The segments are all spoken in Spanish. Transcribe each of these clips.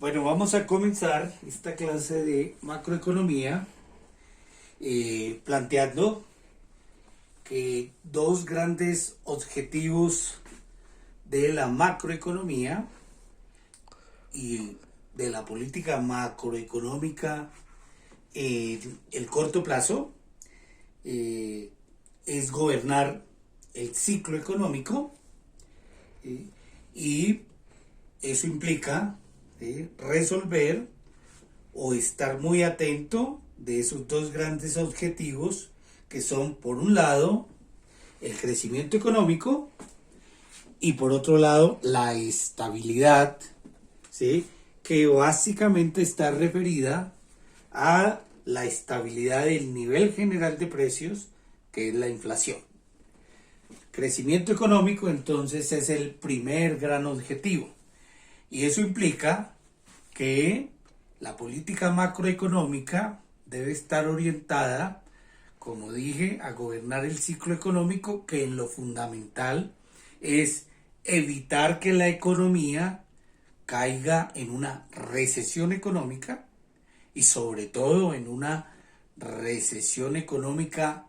Bueno, vamos a comenzar esta clase de macroeconomía planteando que dos grandes objetivos de la macroeconomía y de la política macroeconómica en el corto plazo es gobernar el ciclo económico y eso implica resolver o estar muy atento de esos dos grandes objetivos que son, por un lado, el crecimiento económico y por otro lado, la estabilidad, ¿sí? Que básicamente está referida a la estabilidad del nivel general de precios, que es la inflación. Crecimiento económico, entonces, es el primer gran objetivo. Y eso implica que la política macroeconómica debe estar orientada, como dije, a gobernar el ciclo económico, que en lo fundamental es evitar que la economía caiga en una recesión económica y sobre todo en una recesión económica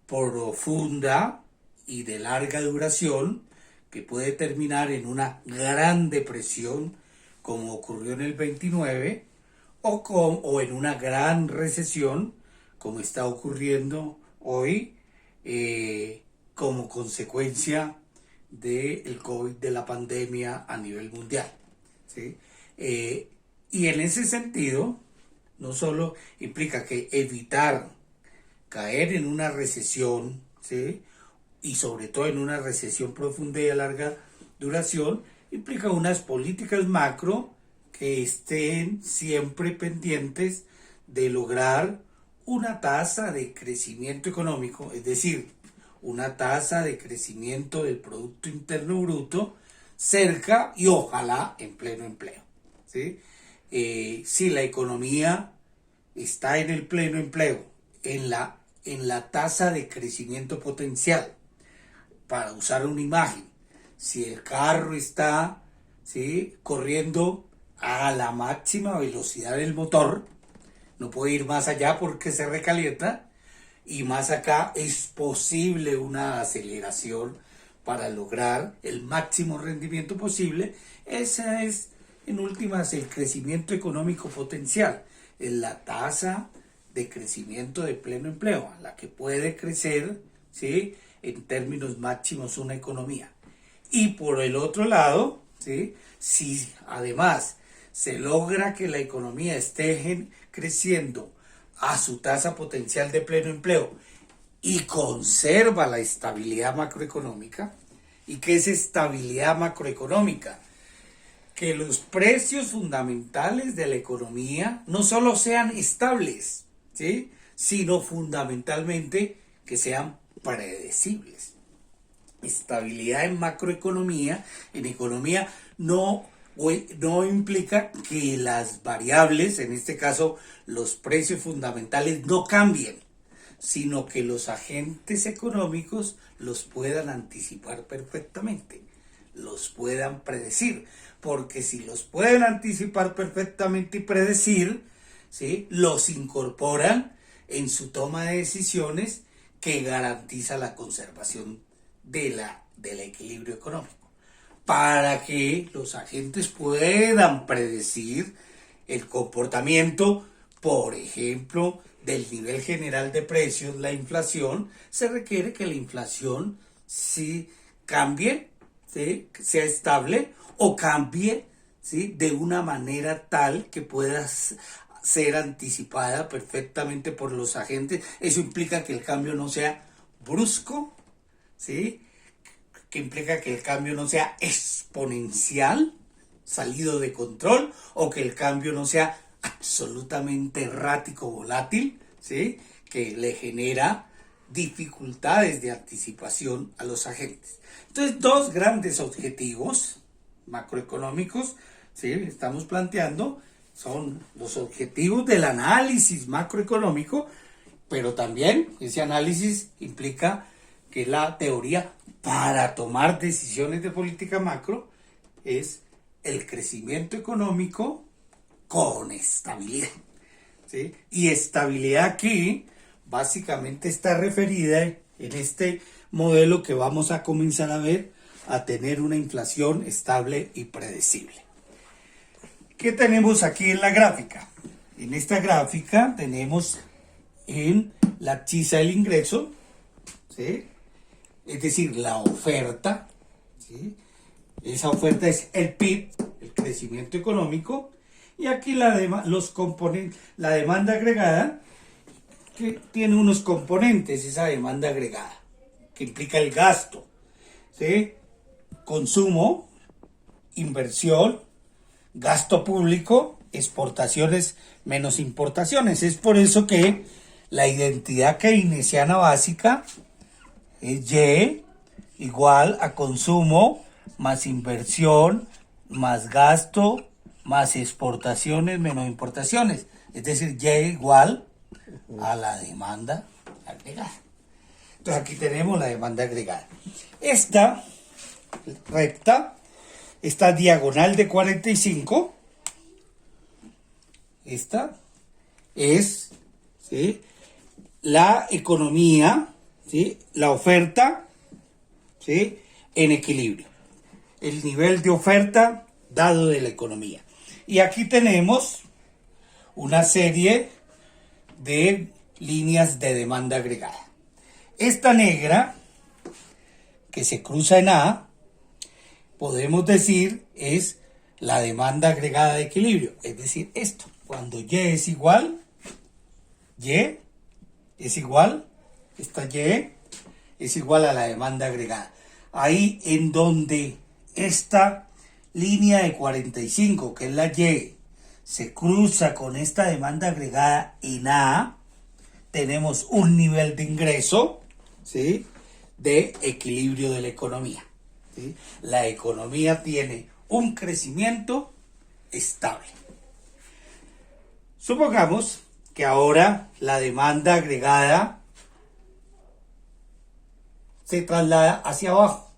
profunda y de larga duración que puede terminar en una gran depresión como ocurrió en el 29 o en una gran recesión como está ocurriendo hoy como consecuencia del COVID, de la pandemia a nivel mundial, ¿sí? Y en ese sentido, no solo implica que evitar caer en una recesión, ¿sí? Y sobre todo en una recesión profunda y de larga duración, implica unas políticas macro que estén siempre pendientes de lograr una tasa de crecimiento económico, es decir, una tasa de crecimiento del Producto Interno Bruto cerca y ojalá en pleno empleo, ¿sí? Si la economía está en el pleno empleo, en la tasa de crecimiento potencial, para usar una imagen, si el carro está, ¿sí?, corriendo a la máxima velocidad del motor, no puede ir más allá porque se recalienta, y más acá es posible una aceleración para lograr el máximo rendimiento posible. Ese es, en últimas, el crecimiento económico potencial, es la tasa de crecimiento de pleno empleo, a la que puede crecer, ¿sí?, en términos máximos una economía. Y por el otro lado, ¿sí?, si además se logra que la economía esté creciendo a su tasa potencial de pleno empleo y conserva la estabilidad macroeconómica. ¿Y qué es estabilidad macroeconómica? Que los precios fundamentales de la economía no solo sean estables, ¿sí?, sino fundamentalmente que sean predecibles. Estabilidad en macroeconomía, en economía, no implica que las variables, en este caso los precios fundamentales, no cambien, sino que los agentes económicos los puedan anticipar perfectamente, los puedan predecir, porque si los pueden anticipar perfectamente y predecir, ¿sí?, los incorporan en su toma de decisiones que garantiza la conservación del equilibrio económico, para que los agentes puedan predecir el comportamiento, por ejemplo, del nivel general de precios, la inflación. Se requiere que la inflación sí cambie, ¿sí?, sea estable o cambie, ¿sí?, de una manera tal que pueda ser anticipada perfectamente por los agentes. Eso implica que el cambio no sea brusco, ¿sí?, que implica que el cambio no sea exponencial, salido de control, o que el cambio no sea absolutamente errático, volátil, ¿sí?, que le genera dificultades de anticipación a los agentes. Entonces, dos grandes objetivos macroeconómicos, ¿sí?, estamos planteando, son los objetivos del análisis macroeconómico, pero también ese análisis implica que la teoría para tomar decisiones de política macro es el crecimiento económico con estabilidad. ¿Sí? Y estabilidad aquí básicamente está referida en este modelo que vamos a comenzar a ver a tener una inflación estable y predecible. ¿Qué tenemos aquí en la gráfica? En esta gráfica tenemos en la abscisa del ingreso, ¿sí? Es decir, la oferta, ¿sí? Esa oferta es el PIB, el crecimiento económico, y aquí la demanda agregada, que tiene unos componentes, esa demanda agregada, que implica el gasto, ¿sí? Consumo, inversión, gasto público, exportaciones menos importaciones. Es por eso que la identidad keynesiana básica es Y igual a consumo más inversión más gasto más exportaciones menos importaciones. Es decir, Y igual a la demanda agregada. Entonces aquí tenemos la demanda agregada. Esta recta, esta diagonal de 45, esta es, ¿sí?, la economía, ¿sí?, la oferta, ¿sí?, en equilibrio. El nivel de oferta dado de la economía. Y aquí tenemos una serie de líneas de demanda agregada. Esta negra, que se cruza en A, podemos decir es la demanda agregada de equilibrio. Es decir, esto, cuando Y es igual, esta Y es igual a la demanda agregada. Ahí en donde esta línea de 45, que es la Y, se cruza con esta demanda agregada en A, tenemos un nivel de ingreso, ¿sí?, de equilibrio de la economía, ¿sí? La economía tiene un crecimiento estable. Supongamos que ahora la demanda agregada se traslada hacia abajo,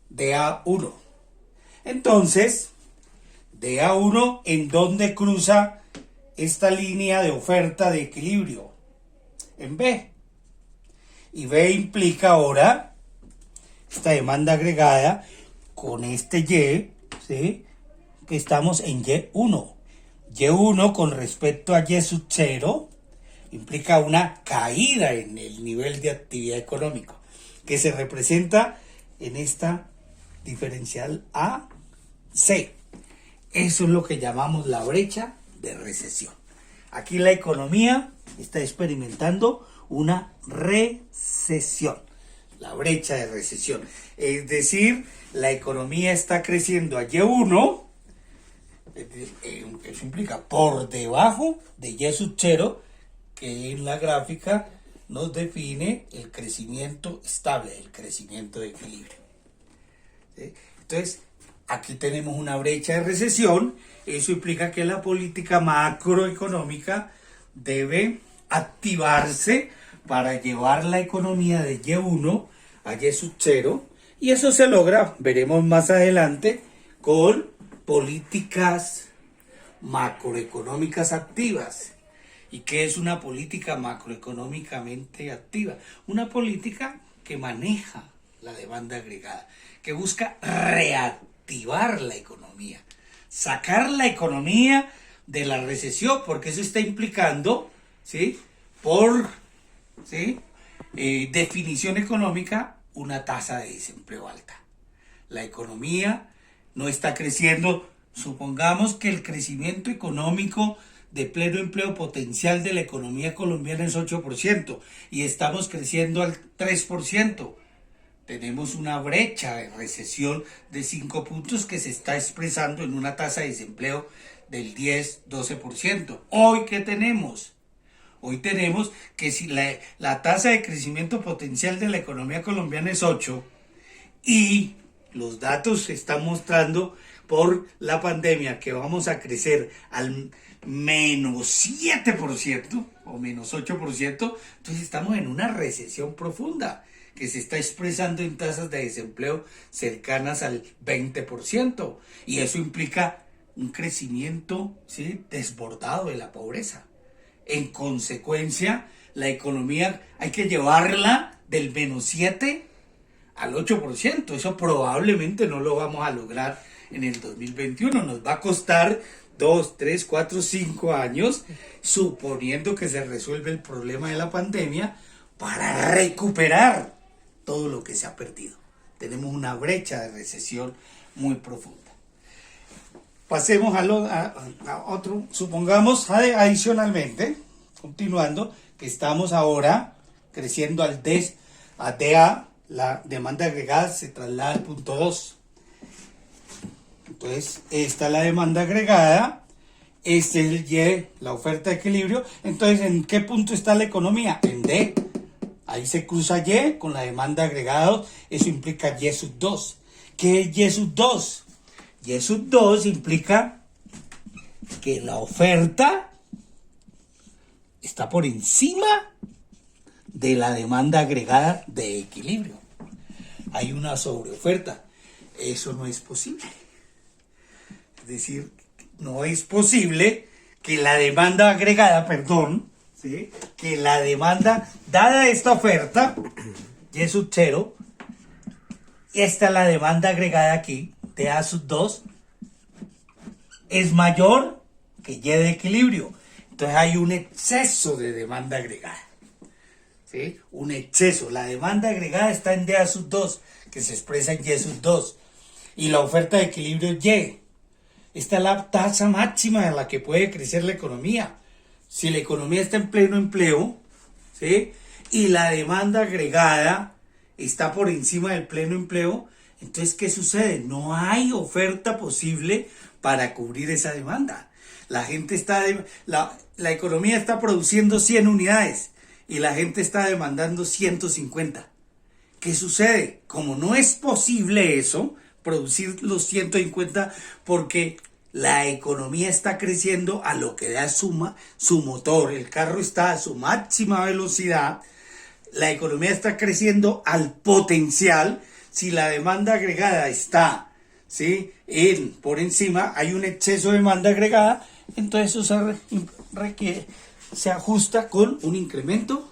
de A1. Entonces, de A1, ¿en dónde cruza esta línea de oferta de equilibrio? En B. Y B implica ahora esta demanda agregada con este Y, ¿sí?, que estamos en Y1. Y1 con respecto a Y sub 0 implica una caída en el nivel de actividad económico, que se representa en esta diferencial AC. Eso es lo que llamamos la brecha de recesión. Aquí la economía está experimentando una recesión, la brecha de recesión. Es decir, la economía está creciendo a Y1, eso implica por debajo de Y sub 0, que en la gráfica nos define el crecimiento estable, el crecimiento de equilibrio. ¿Sí? Entonces, aquí tenemos una brecha de recesión. Eso implica que la política macroeconómica debe activarse para llevar la economía de Y1 a Y sub 0, y eso se logra, veremos más adelante, con políticas macroeconómicas activas. ¿Y qué es una política macroeconómicamente activa? Una política que maneja la demanda agregada, que busca reactivar la economía, sacar la economía de la recesión, porque eso está implicando, ¿sí?, por, ¿sí?, definición económica, una tasa de desempleo alta. La economía no está creciendo. Supongamos que el crecimiento económico de pleno empleo potencial de la economía colombiana es 8% y estamos creciendo al 3%. Tenemos una brecha de recesión de 5 puntos que se está expresando en una tasa de desempleo del 10-12%. ¿Hoy qué tenemos? Hoy tenemos que si la tasa de crecimiento potencial de la economía colombiana es 8 y los datos se están mostrando por la pandemia que vamos a crecer al menos 7% o menos 8%, entonces estamos en una recesión profunda que se está expresando en tasas de desempleo cercanas al 20%. Y eso implica un crecimiento, ¿sí?, desbordado de la pobreza. En consecuencia, la economía hay que llevarla del -7 al 8%. Eso probablemente no lo vamos a lograr en el 2021. Nos va a costar 2, 3, 4, 5 años, suponiendo que se resuelve el problema de la pandemia, para recuperar todo lo que se ha perdido. Tenemos una brecha de recesión muy profunda. Pasemos a otro. Supongamos adicionalmente, continuando, que estamos ahora creciendo al DA, la demanda agregada se traslada al punto 2. Entonces, esta es la demanda agregada, este es el Y, la oferta de equilibrio. Entonces, ¿en qué punto está la economía? En D. Ahí se cruza Y con la demanda agregada, eso implica Y sub 2. ¿Qué es Y sub 2? Y sub 2 implica que la oferta está por encima de la demanda agregada de equilibrio. Hay una sobreoferta. Eso no es posible. Es decir, no es posible que la demanda agregada, ¿sí?, que la demanda, dada esta oferta, Y sub 0, esta es la demanda agregada aquí, de A sub 2, es mayor que Y de equilibrio. Entonces hay un exceso de demanda agregada. ¿Sí? Un exceso. La demanda agregada está en DA sub 2, que se expresa en Y sub 2. Y la oferta de equilibrio es Y. Esta es la tasa máxima en la que puede crecer la economía. Si la economía está en pleno empleo, ¿sí?, y la demanda agregada está por encima del pleno empleo, entonces, ¿qué sucede? No hay oferta posible para cubrir esa demanda. La economía está produciendo 100 unidades y la gente está demandando 150. ¿Qué sucede? Como no es posible eso, producir los 150, porque la economía está creciendo a lo que da su motor. El carro está a su máxima velocidad. La economía está creciendo al potencial. Si la demanda agregada está, ¿sí?, por encima, hay un exceso de demanda agregada, entonces eso se ajusta con un incremento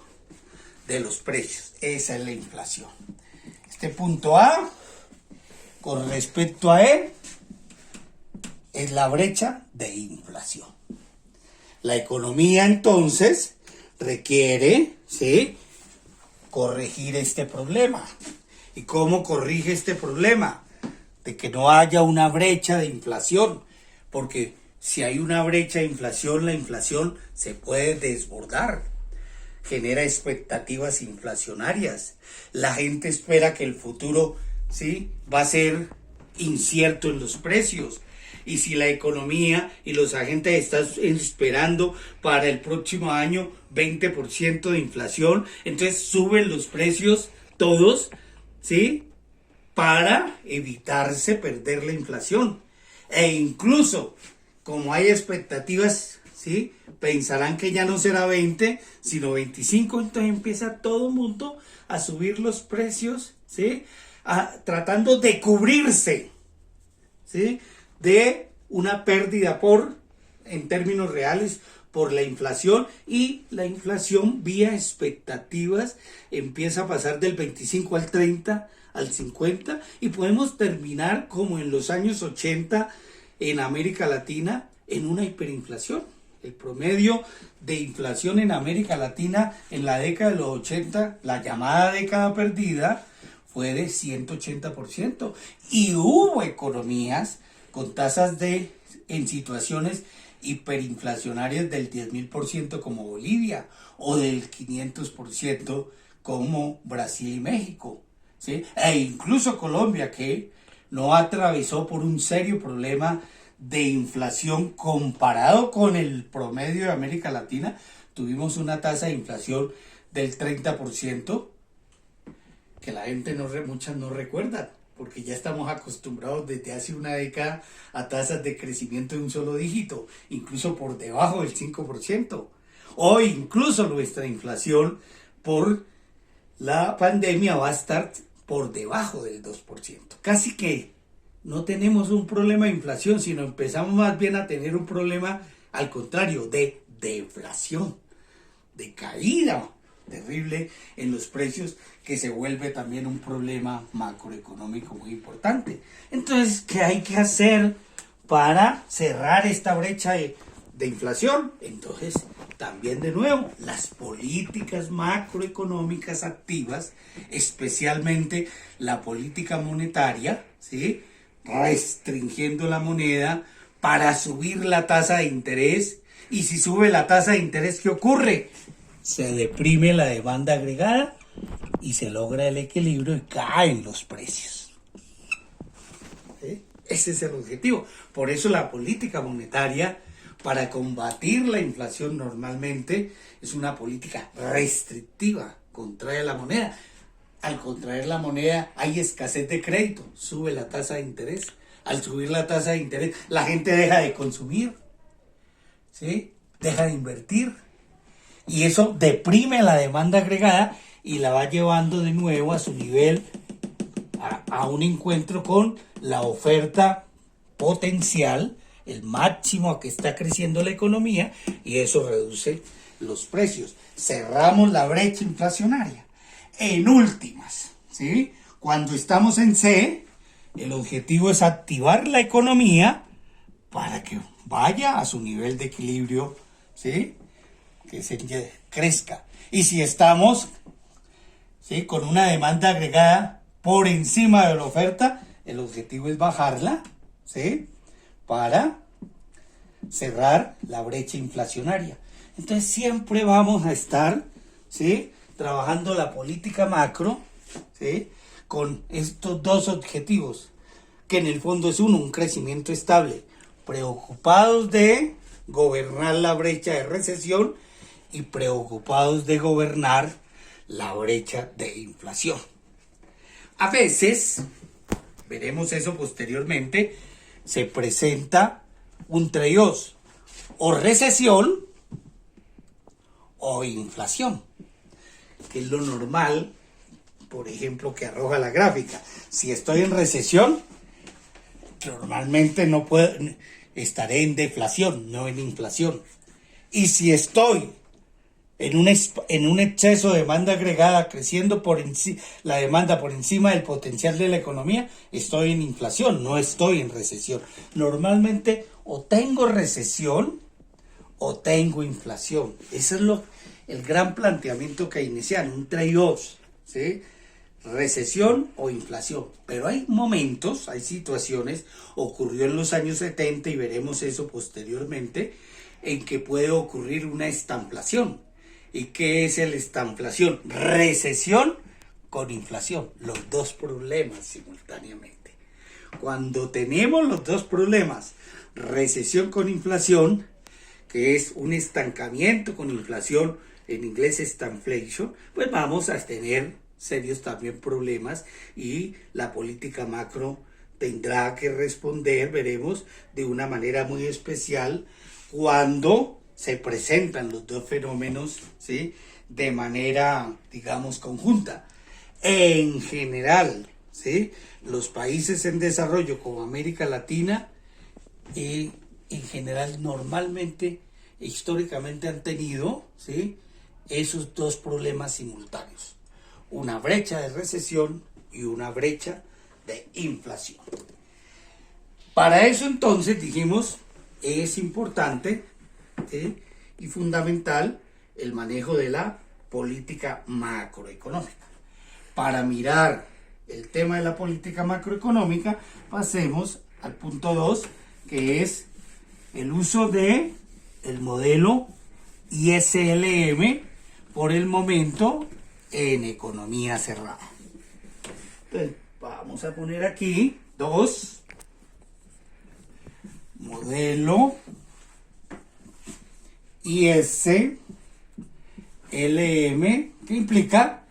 de los precios. Esa es la inflación. Este punto A, con respecto a él, es la brecha de inflación. La economía entonces requiere, ¿sí?, corregir este problema. ¿Y cómo corrige este problema? De que no haya una brecha de inflación, porque si hay una brecha de inflación, la inflación se puede desbordar, genera expectativas inflacionarias. La gente espera que el futuro, ¿sí?, va a ser incierto en los precios. Y si la economía y los agentes están esperando para el próximo año 20% de inflación, entonces suben los precios todos, ¿sí?, para evitarse perder la inflación. E incluso, como hay expectativas, ¿sí?, pensarán que ya no será 20, sino 25, entonces empieza todo el mundo a subir los precios, ¿sí?, tratando de cubrirse, ¿sí?, de una pérdida en términos reales, por la inflación, y la inflación vía expectativas empieza a pasar del 25 al 30, al 50, y podemos terminar como en los años 80 en América Latina en una hiperinflación. El promedio de inflación en América Latina en la década de los 80, la llamada década perdida, fue de 180%. Y hubo economías con tasas en situaciones hiperinflacionarias del 10.000% como Bolivia, o del 500% como Brasil y México, ¿sí?, e incluso Colombia, que no atravesó por un serio problema de inflación comparado con el promedio de América Latina. Tuvimos una tasa de inflación del 30%, que la gente muchas no recuerdan, porque ya estamos acostumbrados desde hace una década a tasas de crecimiento de un solo dígito, incluso por debajo del 5%. O incluso nuestra inflación por la pandemia va a estar por debajo del 2%. Casi que no tenemos un problema de inflación, sino empezamos más bien a tener un problema al contrario, de deflación, de caída terrible en los precios, que se vuelve también un problema macroeconómico muy importante. Entonces, ¿qué hay que hacer para cerrar esta brecha de inflación? Entonces, también de nuevo, las políticas macroeconómicas activas, especialmente la política monetaria, ¿sí?, restringiendo la moneda para subir la tasa de interés. Y si sube la tasa de interés, ¿qué ocurre? Se deprime la demanda agregada y se logra el equilibrio y caen los precios. ¿Sí? Ese es el objetivo. Por eso la política monetaria, para combatir la inflación, normalmente es una política restrictiva, contrae la moneda. Al contraer la moneda hay escasez de crédito, sube la tasa de interés. Al subir la tasa de interés, la gente deja de consumir, ¿sí?, deja de invertir. Y eso deprime la demanda agregada y la va llevando de nuevo a su nivel, a un encuentro con la oferta potencial, el máximo a que está creciendo la economía, y eso reduce los precios. Cerramos la brecha inflacionaria. En últimas, ¿sí?, cuando estamos en C, el objetivo es activar la economía para que vaya a su nivel de equilibrio, ¿sí?, que se crezca. Y si estamos, ¿sí?, con una demanda agregada por encima de la oferta, el objetivo es bajarla, ¿sí?, para cerrar la brecha inflacionaria. Entonces siempre vamos a estar, ¿sí?, trabajando la política macro, ¿sí?, con estos dos objetivos, que en el fondo es un crecimiento estable, preocupados de gobernar la brecha de recesión y preocupados de gobernar la brecha de inflación. A veces, veremos eso posteriormente, se presenta un trade-off, o recesión o inflación, que es lo normal, por ejemplo, que arroja la gráfica. Si estoy en recesión, normalmente no puedo, estaré en deflación, no en inflación. Y si estoy en un exceso de demanda agregada, creciendo la demanda por encima del potencial de la economía, estoy en inflación, no estoy en recesión. Normalmente o tengo recesión o tengo inflación. Ese es el gran planteamiento keynesiano, un trade-off, ¿sí?, recesión o inflación. Pero hay momentos, hay situaciones, ocurrió en los años 70 y veremos eso posteriormente, en que puede ocurrir una estanflación. ¿Y qué es la estanflación? Recesión con inflación, los dos problemas simultáneamente. Cuando tenemos los dos problemas, recesión con inflación, que es un estancamiento con inflación, en inglés stagflation, pues vamos a tener serios también problemas y la política macro tendrá que responder, veremos, de una manera muy especial cuando se presentan los dos fenómenos, ¿sí?, de manera, digamos, conjunta. En general, ¿sí?, los países en desarrollo como América Latina, en general, normalmente, históricamente han tenido, ¿sí?, esos dos problemas simultáneos. Una brecha de recesión y una brecha de inflación. Para eso entonces dijimos, es importante, ¿sí?, y fundamental el manejo de la política macroeconómica. Para mirar el tema de la política macroeconómica, pasemos al punto 2, que es el uso de el modelo ISLM por el momento en economía cerrada. Entonces, vamos a poner aquí 2, modelo ISLM, que implica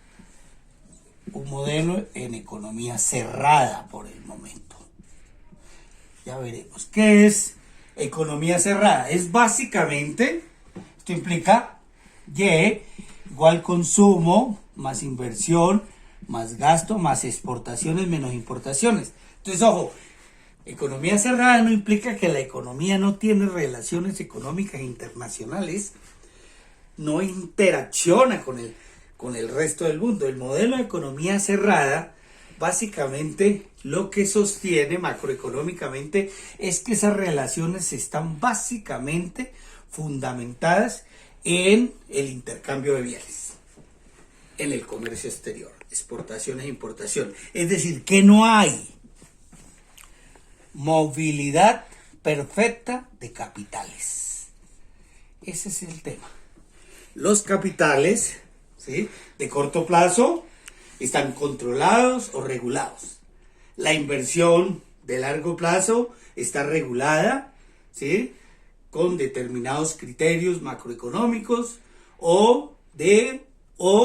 un modelo en economía cerrada por el momento. Ya veremos. ¿Qué es economía cerrada? Es básicamente, esto implica Y igual consumo más inversión más gasto más exportaciones menos importaciones. Entonces, ojo, Economía cerrada no implica que la economía no tiene relaciones económicas internacionales, no interacciona con el resto del mundo. El modelo de economía cerrada, básicamente lo que sostiene macroeconómicamente es que esas relaciones están básicamente fundamentadas en el intercambio de bienes, en el comercio exterior, exportaciones e importaciones. Es decir, que no hay movilidad perfecta de capitales. Ese es el tema. Los capitales, ¿sí?, de corto plazo están controlados o regulados. La inversión de largo plazo está regulada, ¿sí?, con determinados criterios macroeconómicos o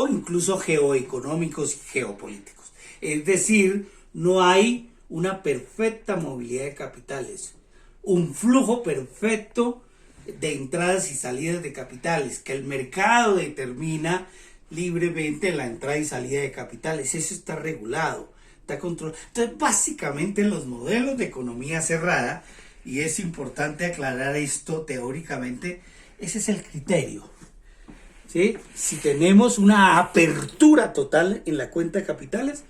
incluso geoeconómicos y geopolíticos. Es decir, no hay una perfecta movilidad de capitales, un flujo perfecto de entradas y salidas de capitales, que el mercado determina libremente la entrada y salida de capitales. Eso está regulado, está controlado. Entonces, básicamente los modelos de economía cerrada, y es importante aclarar esto teóricamente, ese es el criterio, ¿sí? Si tenemos una apertura total en la cuenta de capitales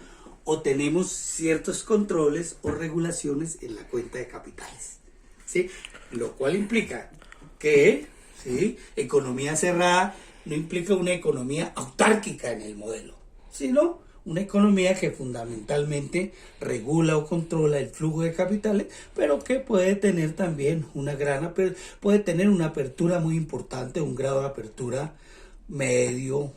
o tenemos ciertos controles o regulaciones en la cuenta de capitales, ¿sí? Lo cual implica que, ¿sí?, economía cerrada no implica una economía autárquica en el modelo, sino una economía que fundamentalmente regula o controla el flujo de capitales, pero que puede tener también puede tener una apertura muy importante, un grado de apertura medio,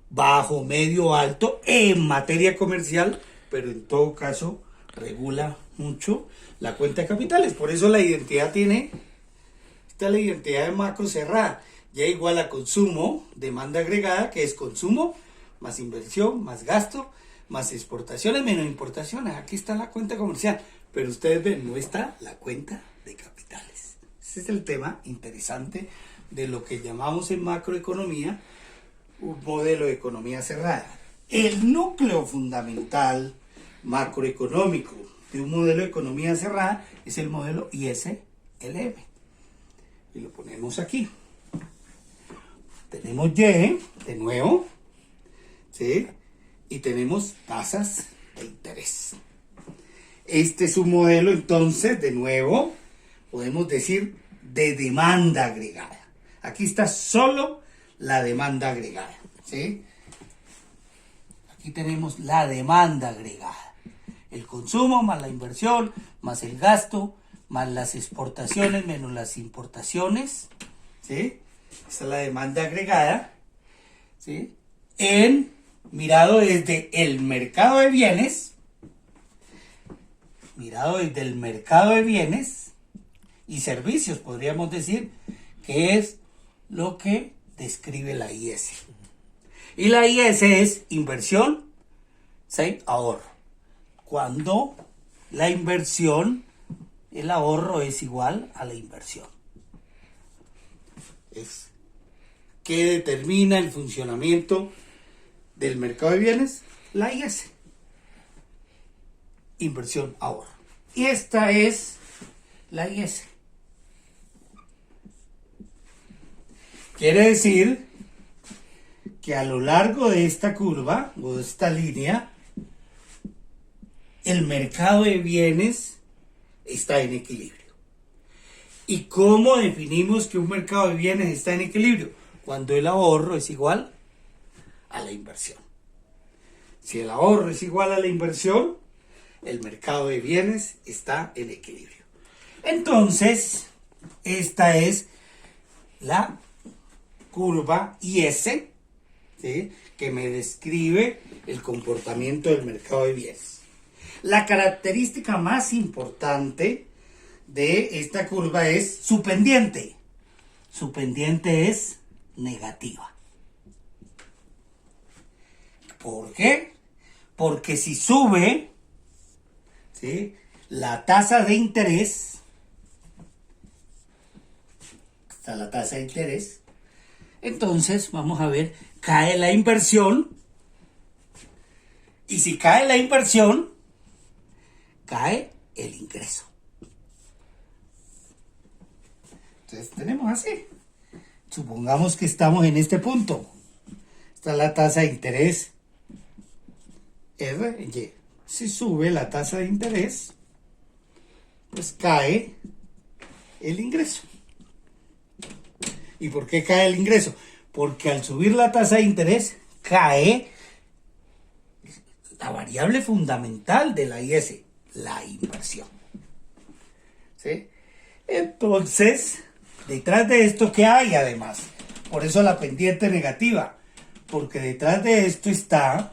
bajo, medio, alto en materia comercial, pero en todo caso regula mucho la cuenta de capitales. Por eso la identidad esta es la identidad de macro cerrada, ya igual a consumo, demanda agregada, que es consumo más inversión, más gasto, más exportaciones, menos importaciones. Aquí está la cuenta comercial, pero ustedes ven, no está la cuenta de capitales. Ese es el tema interesante de lo que llamamos en macroeconomía un modelo de economía cerrada. El núcleo fundamental macroeconómico de un modelo de economía cerrada es el modelo ISLM. Y lo ponemos aquí. Tenemos Y, de nuevo, ¿sí?, y tenemos tasas de interés. Este es un modelo, entonces, de nuevo, podemos decir, de demanda agregada. Aquí está solo la demanda agregada, ¿sí? Aquí tenemos la demanda agregada. El consumo más la inversión, más el gasto, más las exportaciones, menos las importaciones, ¿sí? Esta es la demanda agregada, ¿sí?, mirado desde el mercado de bienes, y servicios, podríamos decir, que es lo que describe la IS. Y la IS es inversión, ¿sí?, ahorro. Cuando la inversión, el ahorro es igual a la inversión. ¿Qué determina el funcionamiento del mercado de bienes? La IS. Inversión, ahorro. Y esta es la IS. Quiere decir que a lo largo de esta curva o de esta línea, el mercado de bienes está en equilibrio. ¿Y cómo definimos que un mercado de bienes está en equilibrio? Cuando el ahorro es igual a la inversión. Si el ahorro es igual a la inversión, el mercado de bienes está en equilibrio. Entonces, esta es la curva IS, ¿sí?, que me describe el comportamiento del mercado de bienes. La característica más importante de esta curva es su pendiente. Su pendiente es negativa. ¿Por qué? Porque si sube, ¿sí?, la tasa de interés, está la tasa de interés, entonces vamos a ver, cae la inversión, y si cae la inversión, cae el ingreso. Entonces tenemos así. Supongamos que estamos en este punto. Esta es la tasa de interés RY. Si sube la tasa de interés, pues cae el ingreso. ¿Y por qué cae el ingreso? Porque al subir la tasa de interés, cae la variable fundamental de la IS, la inversión. ¿Sí? Entonces, detrás de esto, ¿qué hay además? Por eso la pendiente negativa, porque detrás de esto está,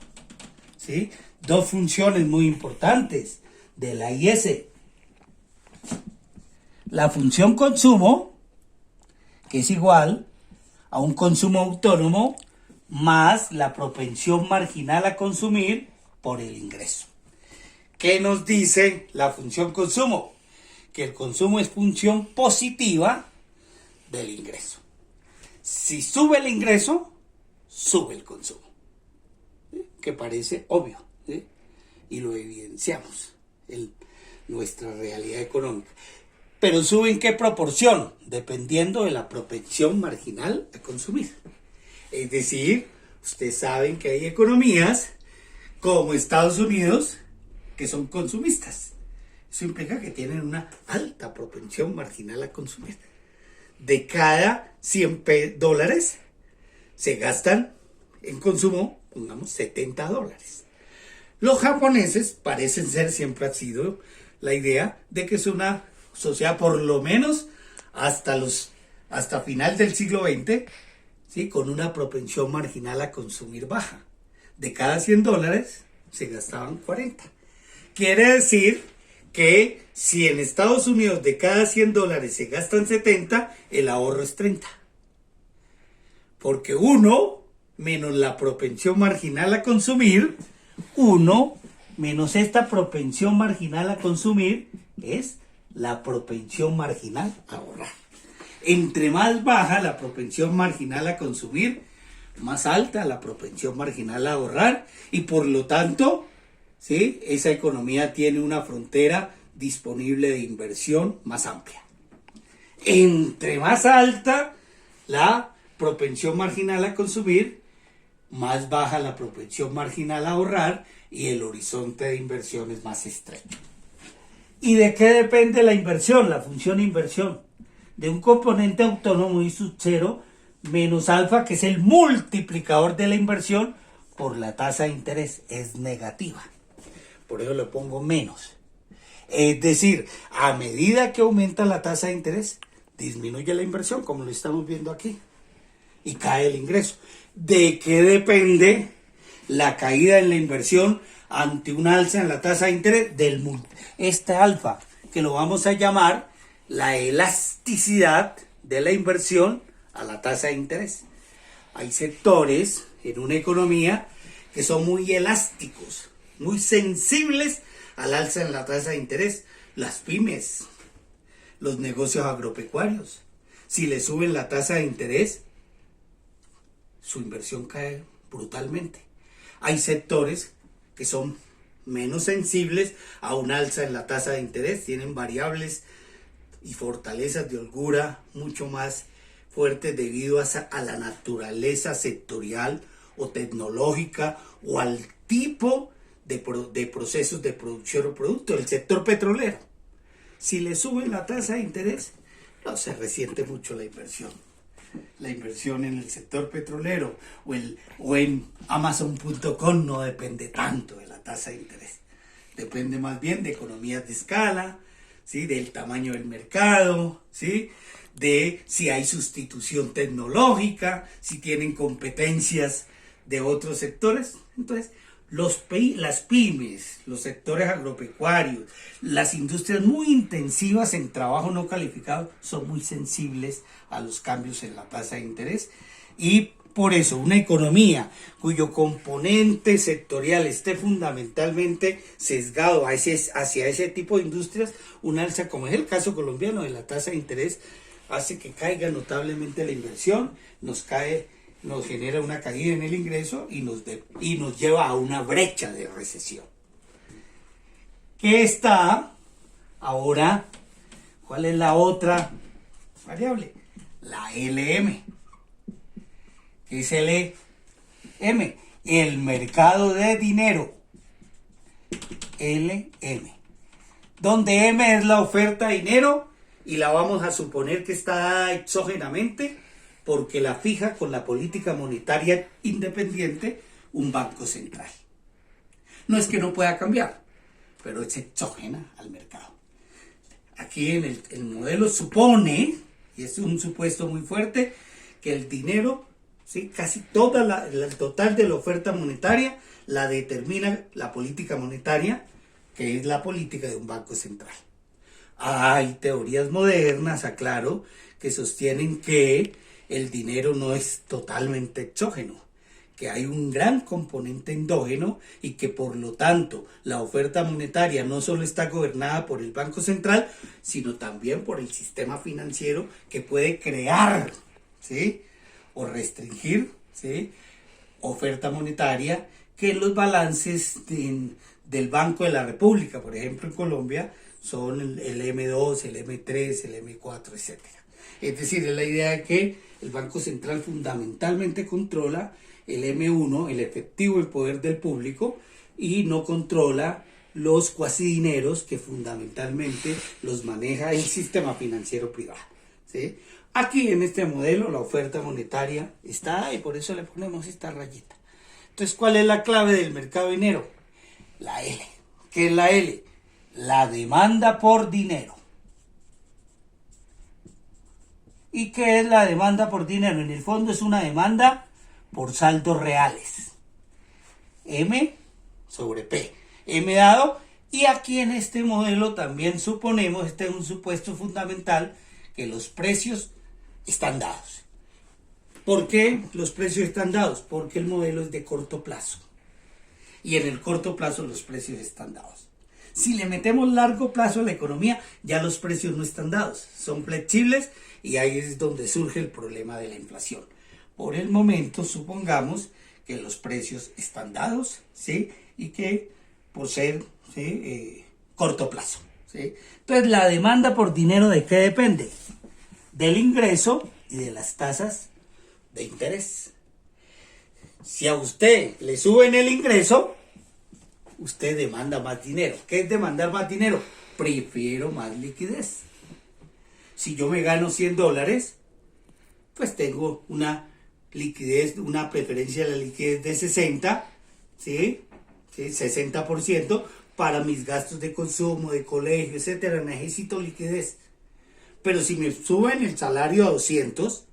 ¿sí?, dos funciones muy importantes de la IS. La función consumo, que es igual a un consumo autónomo, más la propensión marginal a consumir por el ingreso. ¿Qué nos dice la función consumo? Que el consumo es función positiva del ingreso. Si sube el ingreso, sube el consumo. ¿Sí? Que parece obvio, ¿sí? Y lo evidenciamos en nuestra realidad económica. Pero ¿sube en qué proporción? Dependiendo de la propensión marginal a consumir. Es decir, ustedes saben que hay economías como Estados Unidos que son consumistas. Eso implica que tienen una alta propensión marginal a consumir. De cada 100 dólares se gastan en consumo, pongamos, 70 dólares. Los japoneses parecen ser, siempre ha sido la idea de que es una sociedad, por lo menos hasta final del siglo XX, ¿sí?, con una propensión marginal a consumir baja. De cada 100 dólares se gastaban 40. Quiere decir que si en Estados Unidos de cada 100 dólares se gastan 70, el ahorro es 30. Porque 1 menos la propensión marginal a consumir, 1 menos esta propensión marginal a consumir es la propensión marginal a ahorrar. Entre más baja la propensión marginal a consumir, más alta la propensión marginal a ahorrar, y por lo tanto, ¿sí?, esa economía tiene una frontera disponible de inversión más amplia. Entre más alta la propensión marginal a consumir, más baja la propensión marginal a ahorrar y el horizonte de inversión es más estrecho. ¿Y de qué depende la inversión? La función inversión. De un componente autónomo y sub cero menos alfa, que es el multiplicador de la inversión por la tasa de interés. Es negativa. Por eso le pongo menos. Es decir, a medida que aumenta la tasa de interés, disminuye la inversión, como lo estamos viendo aquí, y cae el ingreso. ¿De qué depende la caída en la inversión ante un alza en la tasa de interés? Este alfa, que lo vamos a llamar la elasticidad de la inversión a la tasa de interés. Hay sectores en una economía que son muy elásticos, muy sensibles al alza en la tasa de interés. Las pymes, los negocios agropecuarios. Si le suben la tasa de interés, su inversión cae brutalmente. Hay sectores que son menos sensibles a un alza en la tasa de interés, tienen variables y fortalezas de holgura mucho más fuertes debido a la naturaleza sectorial o tecnológica o al tipo de procesos de producción o producto. El sector petrolero, si le suben la tasa de interés, no se resiente mucho la inversión. La inversión en el sector petrolero o en Amazon.com no depende tanto de la tasa de interés. Depende más bien de economías de escala, ¿sí?, del tamaño del mercado, ¿sí?, de si hay sustitución tecnológica, si tienen competencias de otros sectores. Entonces, las pymes, los sectores agropecuarios, las industrias muy intensivas en trabajo no calificado son muy sensibles a los cambios en la tasa de interés, y por eso una economía cuyo componente sectorial esté fundamentalmente sesgado hacia ese tipo de industrias, un alza, como es el caso colombiano de la tasa de interés, hace que caiga notablemente la inversión, nos genera una caída en el ingreso y nos lleva a una brecha de recesión. Que está Ahora, ¿cuál es la otra variable? La LM. ¿Qué es LM? El mercado de dinero. LM. Donde M es la oferta de dinero y la vamos a suponer que está dada exógenamente porque la fija con la política monetaria independiente un banco central. No es que no pueda cambiar, pero es exógena al mercado. Aquí en el modelo supone, y es un supuesto muy fuerte, que el dinero, ¿sí? Casi toda el total de la oferta monetaria la determina la política monetaria, que es la política de un banco central. Hay teorías modernas, aclaro, que sostienen que el dinero no es totalmente exógeno, que hay un gran componente endógeno y que por lo tanto la oferta monetaria no solo está gobernada por el Banco Central, sino también por el sistema financiero que puede crear, ¿sí? O restringir, ¿sí? Oferta monetaria que los balances del Banco de la República, por ejemplo en Colombia, son el M2, el M3, el M4, etc. Es decir, es la idea de que el Banco Central fundamentalmente controla el M1, el efectivo, el poder del público, y no controla los cuasidineros que fundamentalmente los maneja el sistema financiero privado, ¿sí? Aquí en este modelo la oferta monetaria está y por eso le ponemos esta rayita. Entonces, ¿cuál es la clave del mercado de dinero? La L. ¿Qué es la L? La demanda por dinero. ¿Y qué es la demanda por dinero? En el fondo es una demanda por saldos reales. M sobre P. M dado. Y aquí en este modelo también suponemos, este es un supuesto fundamental, que los precios están dados. ¿Por qué los precios están dados? Porque el modelo es de corto plazo. Y en el corto plazo los precios están dados. Si le metemos largo plazo a la economía, ya los precios no están dados. Son flexibles y ahí es donde surge el problema de la inflación. Por el momento, supongamos que los precios están dados, ¿sí? Y que por ser, ¿sí? Corto plazo, ¿sí? Entonces, la demanda por dinero, ¿de qué depende? Del ingreso y de las tasas de interés. Si a usted le suben el ingreso, usted demanda más dinero. ¿Qué es demandar más dinero? Prefiero más liquidez. Si yo me gano $100, pues tengo una liquidez, una preferencia de la liquidez de 60, ¿sí? ¿Sí? 60% para mis gastos de consumo, de colegio, etcétera. Necesito liquidez. Pero si me suben el salario a 200,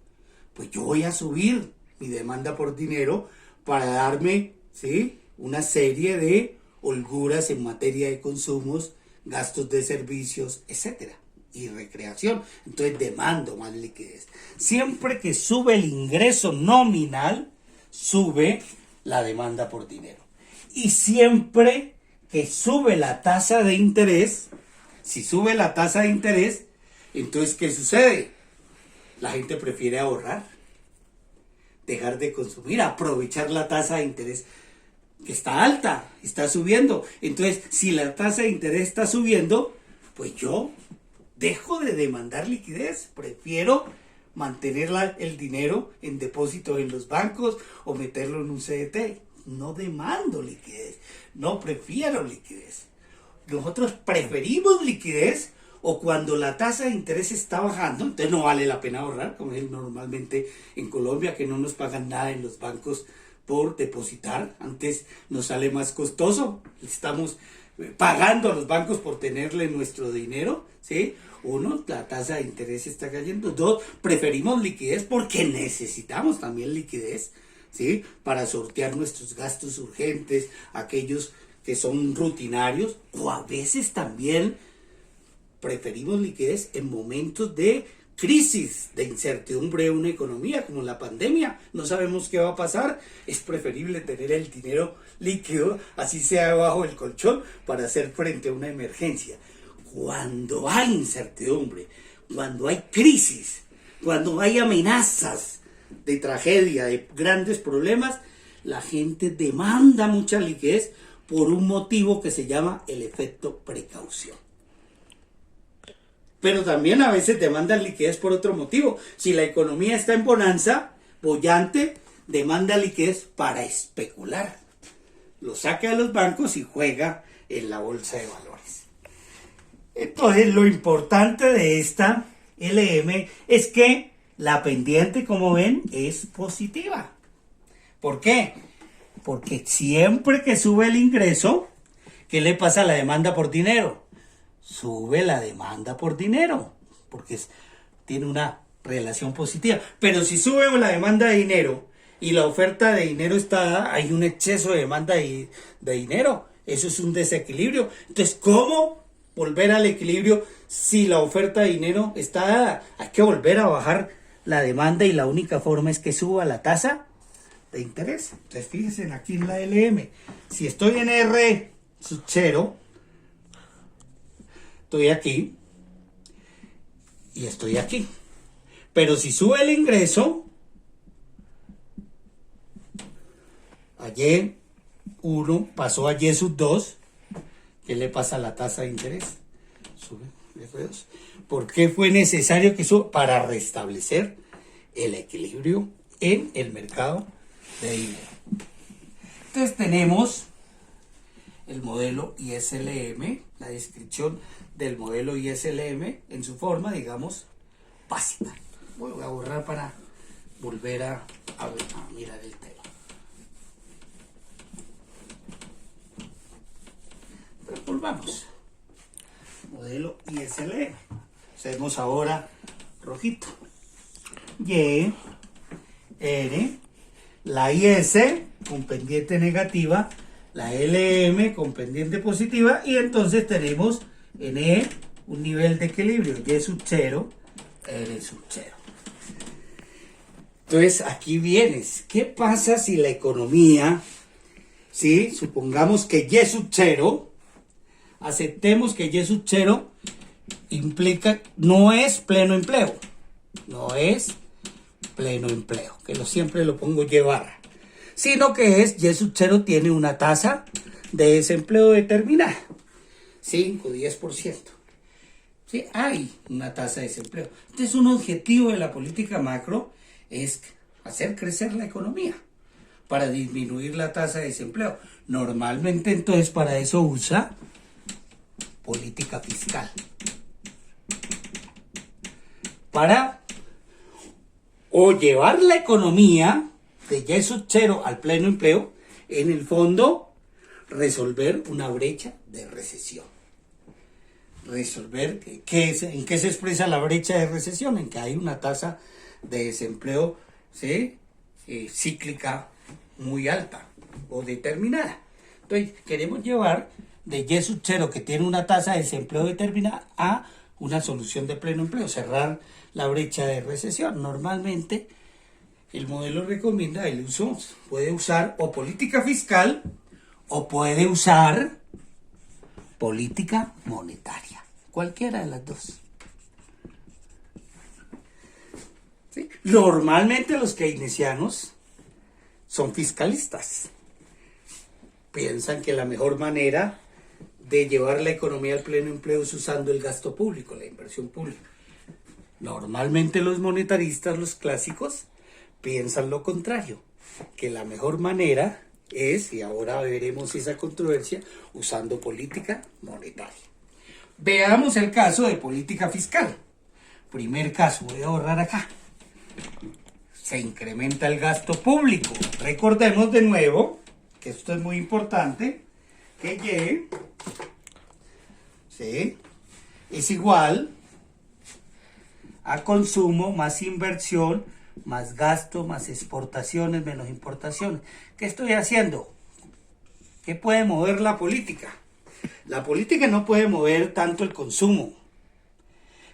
pues yo voy a subir mi demanda por dinero para darme, ¿sí? Una serie de holguras en materia de consumos, gastos de servicios, etcétera, y recreación. Entonces demando más liquidez. Siempre que sube el ingreso nominal, sube la demanda por dinero. Y siempre que sube la tasa de interés, si sube la tasa de interés, entonces ¿qué sucede? La gente prefiere ahorrar, dejar de consumir, aprovechar la tasa de interés que está alta, está subiendo. Entonces, si la tasa de interés está subiendo, pues yo dejo de demandar liquidez, prefiero mantener el dinero en depósito en los bancos o meterlo en un CDT. No demando liquidez, no prefiero liquidez. Nosotros preferimos liquidez o cuando la tasa de interés está bajando, entonces no vale la pena ahorrar, como es normalmente en Colombia, que no nos pagan nada en los bancos por depositar. Antes nos sale más costoso, estamos pagando a los bancos por tenerle nuestro dinero, ¿sí? Uno, la tasa de interés está cayendo. Dos, preferimos liquidez porque necesitamos también liquidez, ¿sí? Para sortear nuestros gastos urgentes, aquellos que son rutinarios, o a veces también preferimos liquidez en momentos de crisis, de incertidumbre de una economía, como la pandemia. No sabemos qué va a pasar. Es preferible tener el dinero líquido, así sea debajo del colchón, para hacer frente a una emergencia. Cuando hay incertidumbre, cuando hay crisis, cuando hay amenazas de tragedia, de grandes problemas, la gente demanda mucha liquidez por un motivo que se llama el efecto precaución. pero también a veces demandan liquidez por otro motivo. Si la economía está en bonanza, bollante, demanda liquidez para especular. Lo saca de los bancos y juega en la bolsa de valores. Entonces, lo importante de esta LM es que la pendiente, como ven, es positiva. ¿Por qué? Porque siempre que sube el ingreso, ¿qué le pasa a la demanda por dinero? Sube la demanda por dinero, porque tiene una relación positiva. Pero si sube la demanda de dinero y la oferta de dinero está dada, hay un exceso de demanda de dinero. Eso es un desequilibrio. Entonces, ¿cómo volver al equilibrio si la oferta de dinero está dada? Hay que volver a bajar la demanda y la única forma es que suba la tasa de interés. Entonces, fíjense aquí en la LM. Si estoy en R sub 0, estoy aquí y estoy aquí. Pero si sube el ingreso, a Y1 pasó a Y sub 2, ¿qué le pasa a la tasa de interés? Sube F2. ¿Por qué fue necesario que suba? Para restablecer el equilibrio en el mercado de dinero. Entonces tenemos el modelo ISLM, la descripción del modelo ISLM en su forma, digamos, básica. Voy a borrar para volver a mirar el tema. Pero volvamos. Modelo ISLM. Hacemos ahora rojito. Y, R, la IS con pendiente negativa, la LM con pendiente positiva, y entonces tenemos en E un nivel de equilibrio, Y sub 0, R sub 0. Entonces aquí vienes, ¿qué pasa si la economía, ¿sí? Supongamos que Y sub 0, aceptemos que Y sub 0 implica, no es pleno empleo, no es pleno empleo, que siempre lo pongo Y barra, sino que es Y sub 0 tiene una tasa de desempleo determinada, 5-10%. ¿Sí? Hay una tasa de desempleo. Entonces, un objetivo de la política macro es hacer crecer la economía para disminuir la tasa de desempleo. Normalmente, entonces, para eso usa política fiscal. Para o llevar la economía de Y sub 0 al pleno empleo, en el fondo, resolver una brecha de recesión. Resolver, ¿en qué se expresa la brecha de recesión? En que hay una tasa de desempleo, ¿sí? Cíclica muy alta o determinada. Entonces, queremos llevar de Y sub 0, que tiene una tasa de desempleo determinada, a una solución de pleno empleo, cerrar la brecha de recesión. Normalmente, el modelo recomienda el uso, puede usar o política fiscal o puede usar política monetaria, cualquiera de las dos. ¿Sí? Normalmente los keynesianos son fiscalistas. Piensan que la mejor manera de llevar la economía al pleno empleo es usando el gasto público, la inversión pública. Normalmente los monetaristas, los clásicos, piensan lo contrario, que la mejor manera es, y ahora veremos esa controversia, usando política monetaria. Veamos el caso de política fiscal. Primer caso, voy a borrar acá. Se incrementa el gasto público. Recordemos de nuevo, que esto es muy importante, que Y, ¿sí?, es igual a consumo más inversión más gasto, más exportaciones, menos importaciones. ¿Qué estoy haciendo? ¿Qué puede mover la política? La política no puede mover tanto el consumo,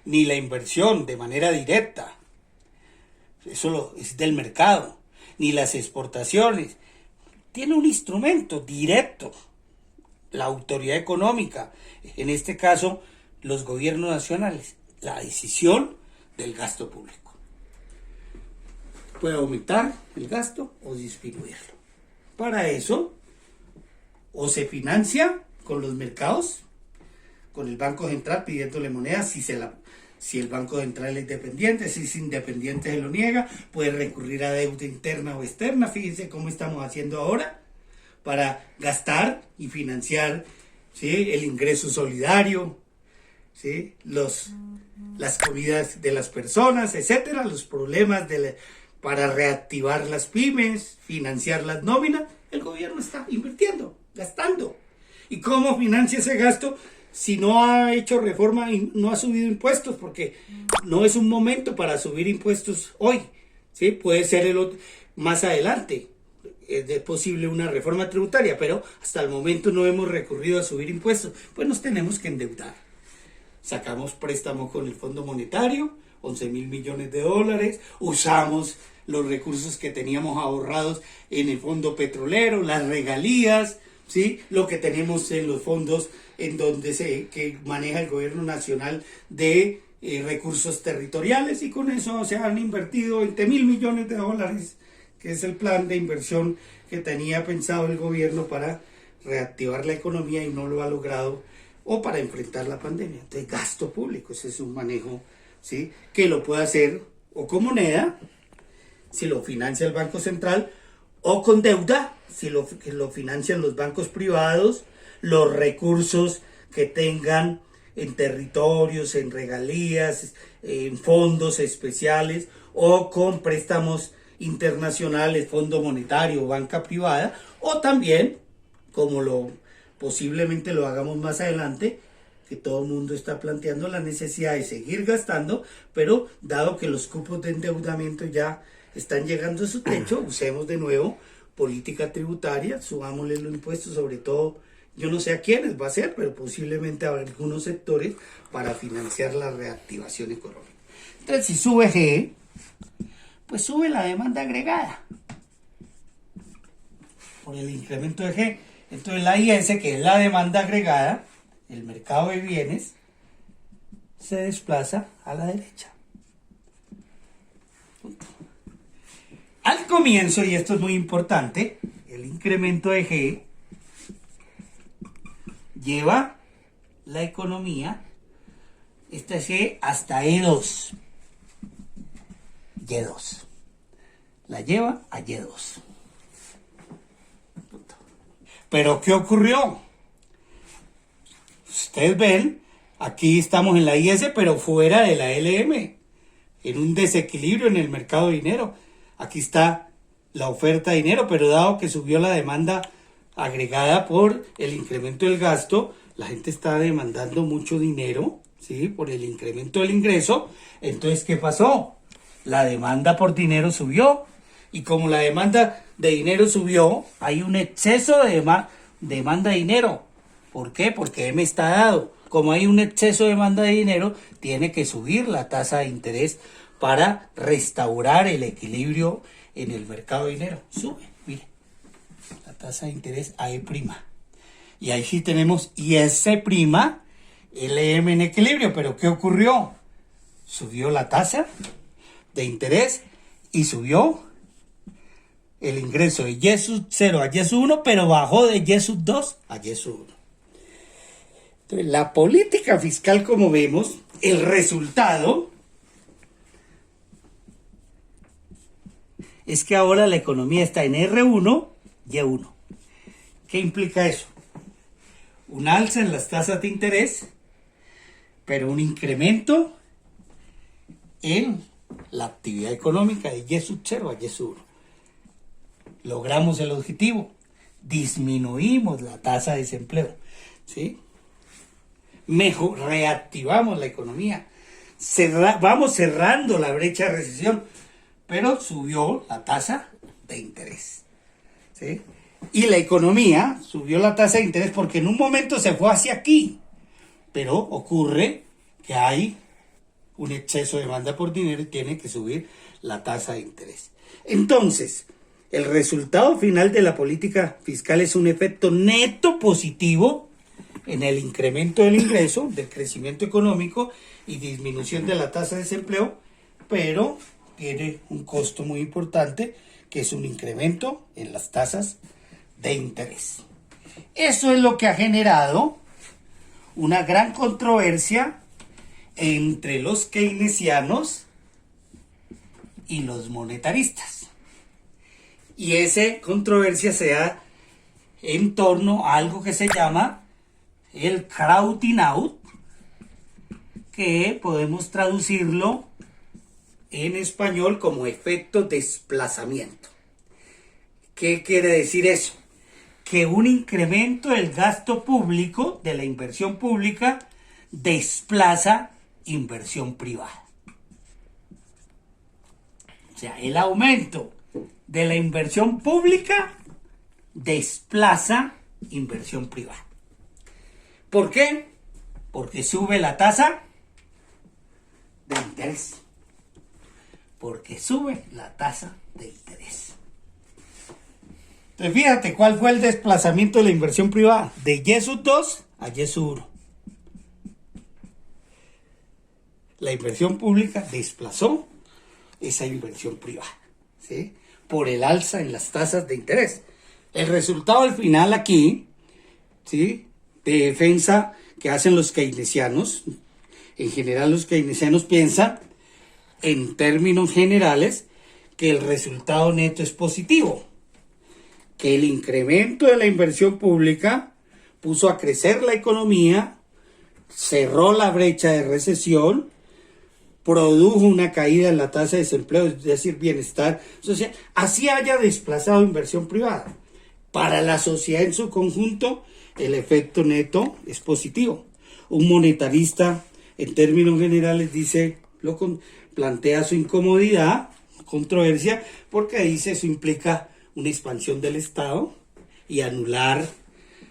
ni la inversión de manera directa. Eso es del mercado, ni las exportaciones. Tiene un instrumento directo, la autoridad económica, en este caso los gobiernos nacionales, la decisión del gasto público. Puede aumentar el gasto o disminuirlo. Para eso, o se financia con los mercados, con el Banco Central pidiéndole moneda si el Banco Central es dependiente, si es independiente se lo niega, puede recurrir a deuda interna o externa. Fíjense cómo estamos haciendo ahora para gastar y financiar, ¿sí?, el ingreso solidario, ¿sí?, las comidas de las personas, etcétera, los problemas para reactivar las pymes, financiar las nóminas. El gobierno está invirtiendo, gastando. ¿Y cómo financia ese gasto si no ha hecho reforma y no ha subido impuestos? Porque no es un momento para subir impuestos hoy, ¿sí? Puede ser más adelante. Es posible una reforma tributaria, pero hasta el momento no hemos recurrido a subir impuestos. Pues nos tenemos que endeudar. Sacamos préstamo con el Fondo Monetario, 11.000 millones de dólares, usamos los recursos que teníamos ahorrados en el fondo petrolero, las regalías, ¿sí?, lo que tenemos en los fondos en donde que maneja el gobierno nacional de recursos territoriales, y con eso se han invertido 20.000 millones de dólares, que es el plan de inversión que tenía pensado el gobierno para reactivar la economía y no lo ha logrado, o para enfrentar la pandemia. Entonces, gasto público, ese es un manejo, ¿sí?, que lo puede hacer o con moneda, si lo financia el Banco Central, o con deuda, si lo financian los bancos privados, los recursos que tengan en territorios, en regalías, en fondos especiales, o con préstamos internacionales, Fondo Monetario, banca privada, o también, como posiblemente lo hagamos más adelante, que todo el mundo está planteando la necesidad de seguir gastando, pero dado que los cupos de endeudamiento ya están llegando a su techo, usemos de nuevo política tributaria, subámosle los impuestos, sobre todo, yo no sé a quiénes va a ser, pero posiblemente a algunos sectores, para financiar la reactivación económica. Entonces, si sube G, pues sube la demanda agregada por el incremento de G. Entonces la IS, que es la demanda agregada, el mercado de bienes, se desplaza a la derecha. Punto. Al comienzo, y esto es muy importante, el incremento de G lleva la economía, esta es G, hasta E2. Y2. La lleva a Y2. Pero ¿qué ocurrió? Ustedes ven, aquí estamos en la IS, pero fuera de la LM, en un desequilibrio en el mercado de dinero. Aquí está la oferta de dinero, pero dado que subió la demanda agregada por el incremento del gasto, la gente está demandando mucho dinero, ¿sí?, por el incremento del ingreso. Entonces, ¿qué pasó? La demanda por dinero subió, y como la demanda de dinero subió, hay un exceso de demanda de dinero. ¿Por qué? Porque M está dado. Como hay un exceso de demanda de dinero, tiene que subir la tasa de interés para restaurar el equilibrio en el mercado de dinero. Sube, mire, la tasa de interés AE'. Y ahí sí tenemos IS', LM en equilibrio. Pero ¿qué ocurrió? Subió la tasa de interés y subió el ingreso de Y0 a Y1, pero bajó de Y2 a Y1. Entonces, la política fiscal, como vemos, el resultado es que ahora la economía está en R1, Y1. ¿Qué implica eso? Un alza en las tasas de interés, pero un incremento en la actividad económica de Y0 a Y1. Logramos el objetivo, disminuimos la tasa de desempleo, ¿sí? Reactivamos la economía, vamos cerrando la brecha de recesión, pero subió la tasa de interés, ¿sí? Y la economía subió la tasa de interés porque en un momento se fue hacia aquí, pero ocurre que hay un exceso de demanda por dinero y tiene que subir la tasa de interés. Entonces, el resultado final de la política fiscal es un efecto neto positivo en el incremento del ingreso, del crecimiento económico y disminución de la tasa de desempleo, pero tiene un costo muy importante, que es un incremento en las tasas de interés. Eso es lo que ha generado una gran controversia entre los keynesianos y los monetaristas. Y esa controversia se da en torno a algo que se llama el crowding out, que podemos traducirlo en español como efecto desplazamiento. ¿Qué quiere decir eso? Que un incremento del gasto público, de la inversión pública, desplaza inversión privada. O sea, el aumento de la inversión pública desplaza inversión privada. ¿Por qué? Porque sube la tasa de interés. Porque sube la tasa de interés. Entonces fíjate cuál fue el desplazamiento de la inversión privada. De YESU 2 a YESU 1. La inversión pública desplazó esa inversión privada, ¿sí? Por el alza en las tasas de interés. El resultado al final aquí, ¿sí?, de defensa que hacen los keynesianos, en general los keynesianos piensan, en términos generales, que el resultado neto es positivo, que el incremento de la inversión pública puso a crecer la economía, cerró la brecha de recesión, produjo una caída en la tasa de desempleo, es decir, bienestar social, así haya desplazado inversión privada. Para la sociedad en su conjunto, el efecto neto es positivo. Un monetarista, en términos generales, plantea su incomodidad, controversia, porque dice eso implica una expansión del Estado y anular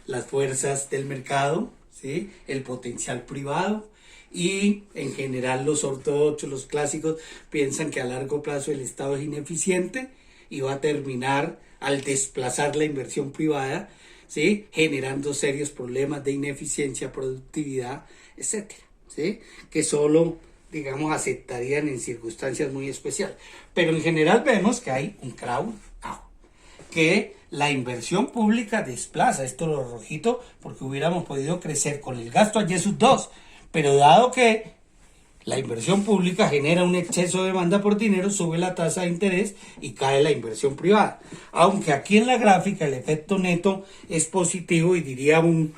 las fuerzas del mercado, ¿sí?, el potencial privado. Y en general los ortodoxos, los clásicos, piensan que a largo plazo el Estado es ineficiente y va a terminar al desplazar la inversión privada, ¿sí?, generando serios problemas de ineficiencia, productividad, etcétera, ¿sí?, que solo, digamos, aceptarían en circunstancias muy especiales. Pero en general vemos que hay un crowd out, que la inversión pública desplaza, esto lo rojito, porque hubiéramos podido crecer con el gasto a YESU 2, pero dado que la inversión pública genera un exceso de demanda por dinero, sube la tasa de interés y cae la inversión privada. Aunque aquí en la gráfica el efecto neto es positivo, y diría un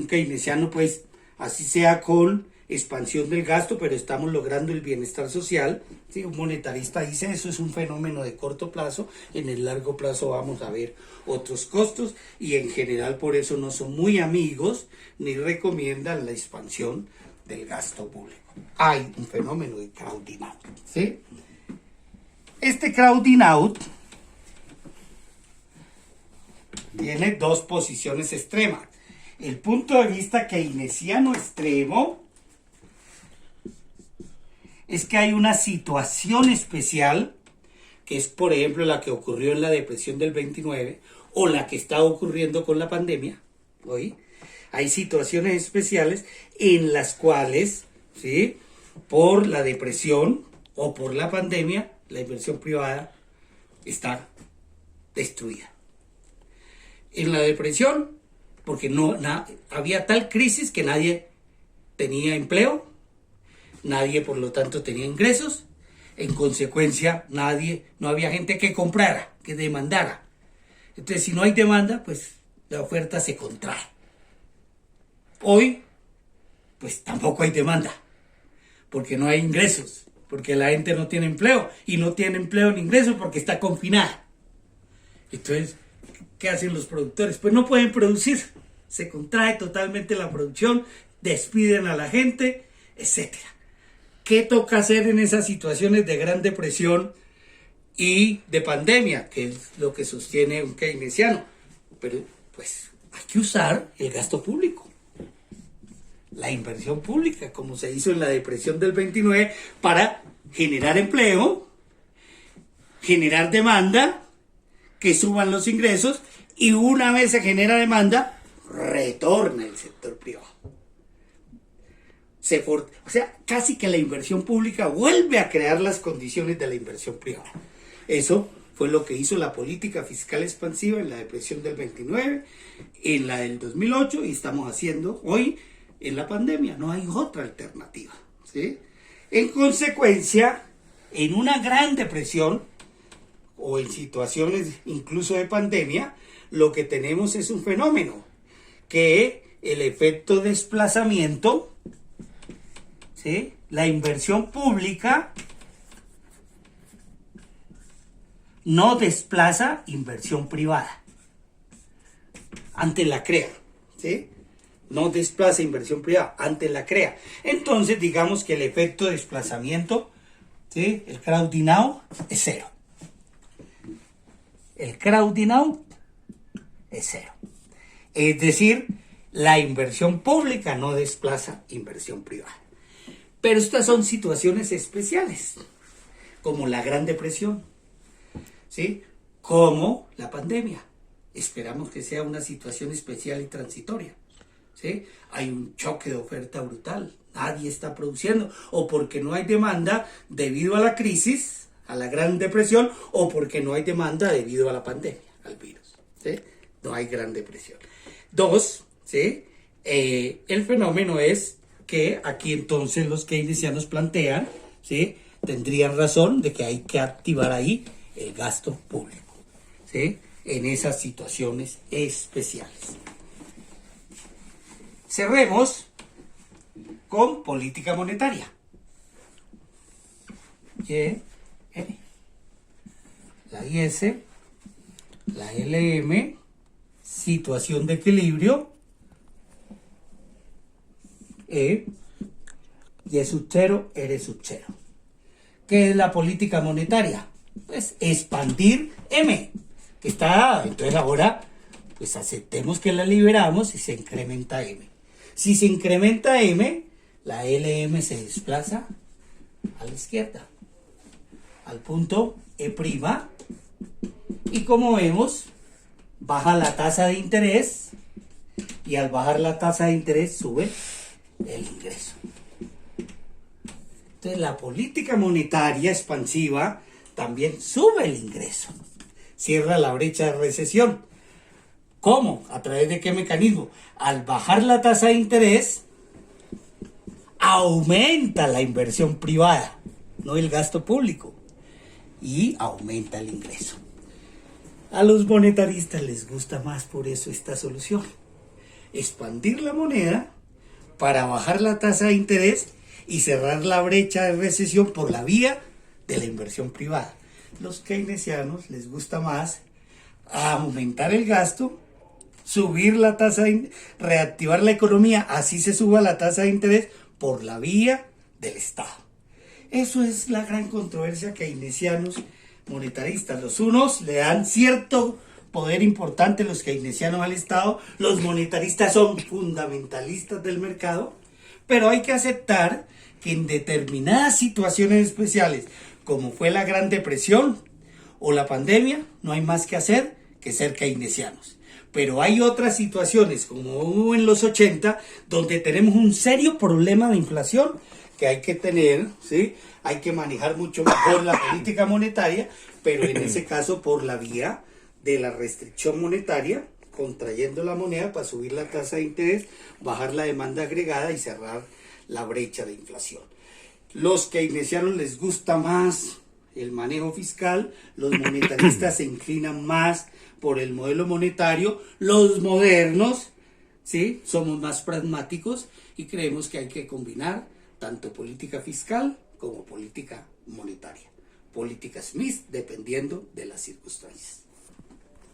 keynesiano, pues así sea con expansión del gasto, pero estamos logrando el bienestar social. ¿Sí? Un monetarista dice eso es un fenómeno de corto plazo, en el largo plazo vamos a ver otros costos, y en general por eso no son muy amigos ni recomiendan la expansión del gasto público. Hay un fenómeno de crowding out, ¿sí? Este crowding out tiene dos posiciones extremas. El punto de vista keynesiano extremo es que hay una situación especial, que es por ejemplo la que ocurrió en la depresión del 29 o la que está ocurriendo con la pandemia. Hoy hay situaciones especiales en las cuales, ¿sí?, por la depresión o por la pandemia, la inversión privada está destruida. En la depresión, porque había tal crisis que nadie tenía empleo, nadie por lo tanto tenía ingresos, en consecuencia no había gente que comprara, que demandara. Entonces, si no hay demanda, pues la oferta se contrae. Hoy, pues tampoco hay demanda, porque no hay ingresos, porque la gente no tiene empleo, y no tiene empleo ni ingresos porque está confinada. Entonces, ¿qué hacen los productores? Pues no pueden producir, se contrae totalmente la producción, despiden a la gente, etcétera. ¿Qué toca hacer en esas situaciones de gran depresión y de pandemia? Que es lo que sostiene un keynesiano. Pero pues hay que usar el gasto público, la inversión pública, como se hizo en la depresión del 29, para generar empleo, generar demanda, que suban los ingresos, y una vez se genera demanda, retorna el sector privado. O sea, casi que la inversión pública vuelve a crear las condiciones de la inversión privada. Eso fue lo que hizo la política fiscal expansiva en la depresión del 29, en la del 2008, y estamos haciendo hoy en la pandemia, no hay otra alternativa, ¿sí? En consecuencia, en una gran depresión o en situaciones incluso de pandemia, lo que tenemos es un fenómeno que el efecto desplazamiento, ¿sí? La inversión pública no desplaza inversión privada ante la CREA, ¿sí? No desplaza inversión privada ante la CREA. Entonces, digamos que el efecto de desplazamiento, ¿sí? El crowding out es cero. El crowding out es cero. Es decir, la inversión pública no desplaza inversión privada. Pero estas son situaciones especiales, como la Gran Depresión, ¿sí? Como la pandemia. Esperamos que sea una situación especial y transitoria, ¿sí? Hay un choque de oferta brutal, nadie está produciendo, o porque no hay demanda debido a la crisis, a la Gran Depresión, o porque no hay demanda debido a la pandemia, al virus, ¿sí? No hay Gran Depresión. Dos, ¿sí? El fenómeno es que aquí entonces los keynesianos plantean, ¿sí? Tendrían razón de que hay que activar ahí el gasto público, ¿sí? En esas situaciones especiales. Cerremos con política monetaria. La IS, la LM, situación de equilibrio, y es sub 0, eres sub 0. ¿Qué es la política monetaria? Pues expandir M, que está, entonces ahora pues aceptemos que la liberamos y se incrementa M. Si se incrementa M, la LM se desplaza a la izquierda, al punto E', y como vemos, baja la tasa de interés, y al bajar la tasa de interés sube el ingreso. Entonces la política monetaria expansiva también sube el ingreso, cierra la brecha de recesión. ¿Cómo? ¿A través de qué mecanismo? Al bajar la tasa de interés, aumenta la inversión privada, no el gasto público, y aumenta el ingreso. A los monetaristas les gusta más por eso esta solución. Expandir la moneda para bajar la tasa de interés y cerrar la brecha de recesión por la vía de la inversión privada. Los keynesianos les gusta más aumentar el gasto, subir la tasa, reactivar la economía, así se suba la tasa de interés por la vía del Estado. Eso es la gran controversia keynesianos monetaristas. Los unos le dan cierto poder importante, los keynesianos, al Estado. Los monetaristas son fundamentalistas del mercado, pero hay que aceptar que en determinadas situaciones especiales, como fue la Gran Depresión o la pandemia, no hay más que hacer que ser keynesianos. Pero hay otras situaciones, como hubo en los 80, donde tenemos un serio problema de inflación que hay que tener, ¿sí? Hay que manejar mucho mejor la política monetaria, pero en ese caso por la vía de la restricción monetaria, contrayendo la moneda para subir la tasa de interés, bajar la demanda agregada y cerrar la brecha de inflación. Los keynesianos les gusta más el manejo fiscal, los monetaristas se inclinan más por el modelo monetario, los modernos, ¿sí? Somos más pragmáticos y creemos que hay que combinar tanto política fiscal como política monetaria. Política Smith, dependiendo de las circunstancias.